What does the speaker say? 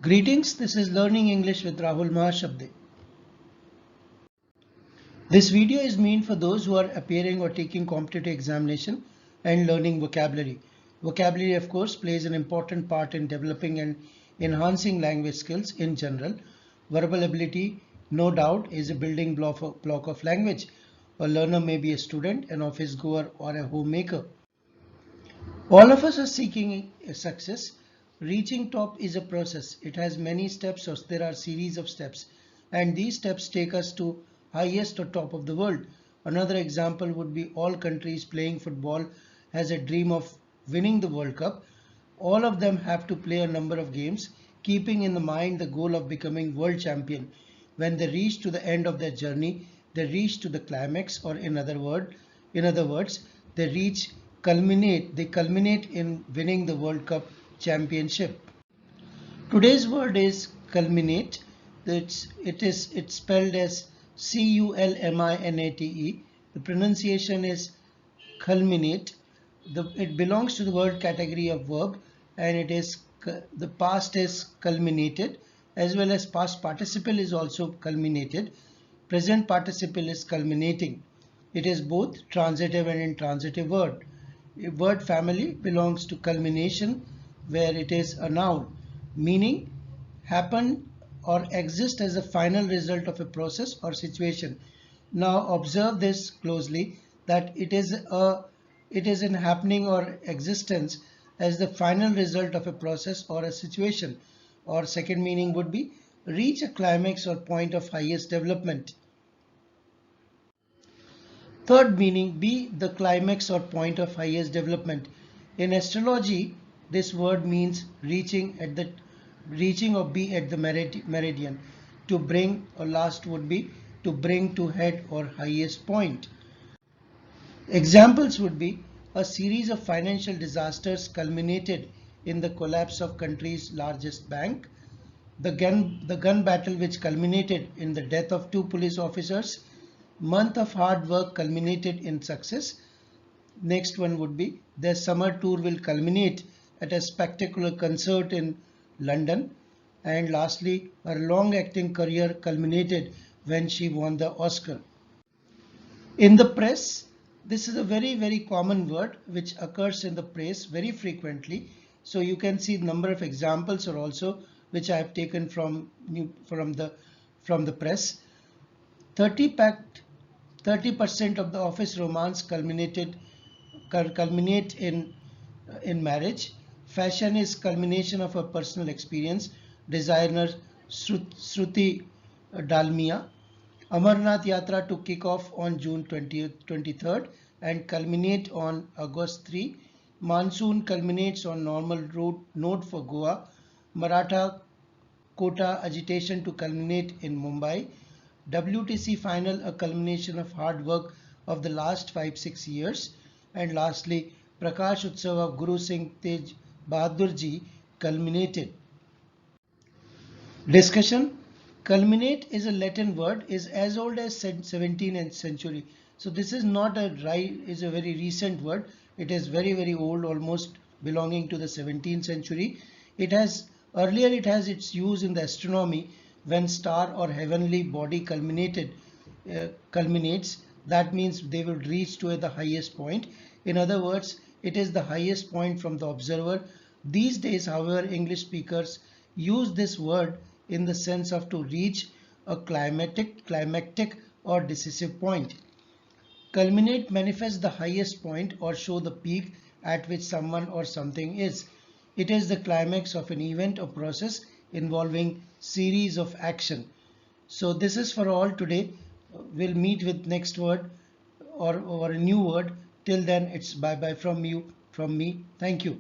Greetings, this is Learning English with Rahul Mahashabde. This video is meant for those who are appearing or taking competitive examination and learning vocabulary. Vocabulary, of course, plays an important part in developing and enhancing language skills in general. Verbal ability, no doubt, is a building block of language. A learner may be a student, an office goer, or a homemaker. All of us are seeking success. Reaching top is a process. It has many steps, or there are series of steps, and these steps take us to highest or top of the world. Another example would be all countries playing football has a dream of winning the World Cup. All of them have to play a number of games, keeping in the mind the goal of becoming world champion. When they reach to the end of their journey, they reach to the climax, or in other words, they culminate in winning the World Cup championship. Today's word is culminate. It's spelled as Culminate. The pronunciation is culminate. It belongs to the word category of verb, and the past is culminated, as well as past participle is also culminated. Present participle is culminating. It is both transitive and intransitive word. A word family belongs to culmination, where it is a noun, meaning happen or exist as a final result of a process or situation. Now observe this closely, that it is an happening or existence as the final result of a process or a situation. Or second meaning would be reach a climax or point of highest development. Third meaning, be the climax or point of highest development. In astrology, this word means reaching or be at the meridian. To bring, or last would be to bring to head or highest point. Examples would be a series of financial disasters culminated in the collapse of country's largest bank. The gun battle which culminated in the death of 2 police officers. Month of hard work culminated in success. Next one would be their summer tour will culminate at a spectacular concert in London. And lastly, her long acting career culminated when she won the Oscar. In the press, this is a very common word which occurs in the press very frequently. So you can see a number of examples are also which I have taken from the press. 30% of the office romance culminate in marriage. Fashion is culmination of a personal experience. Designer Shruti Dalmia. Amarnath Yatra to kick off on June 23rd and culminate on August 3. Monsoon culminates on normal road note for Goa. Maratha quota agitation to culminate in Mumbai. WTC final, a culmination of hard work of the last 5-6 years. And lastly, Prakash Utsav of Guru Singh Tej Bahadur Ji culminated. Discussion. Culminate is a Latin word, is as old as 17th century. So this is not a very recent word. It is very old, almost belonging to the 17th century. It has its use in the astronomy when star or heavenly body culminates. That means they will reach to the highest point. In other words, it is the highest point from the observer. These days, however, English speakers use this word in the sense of to reach a climactic or decisive point. Culminate manifests the highest point or show the peak at which someone or something is. It is the climax of an event or process involving series of action. So this is for all today. We'll meet with next word or a new word. Till then, it's bye bye from me. Thank you.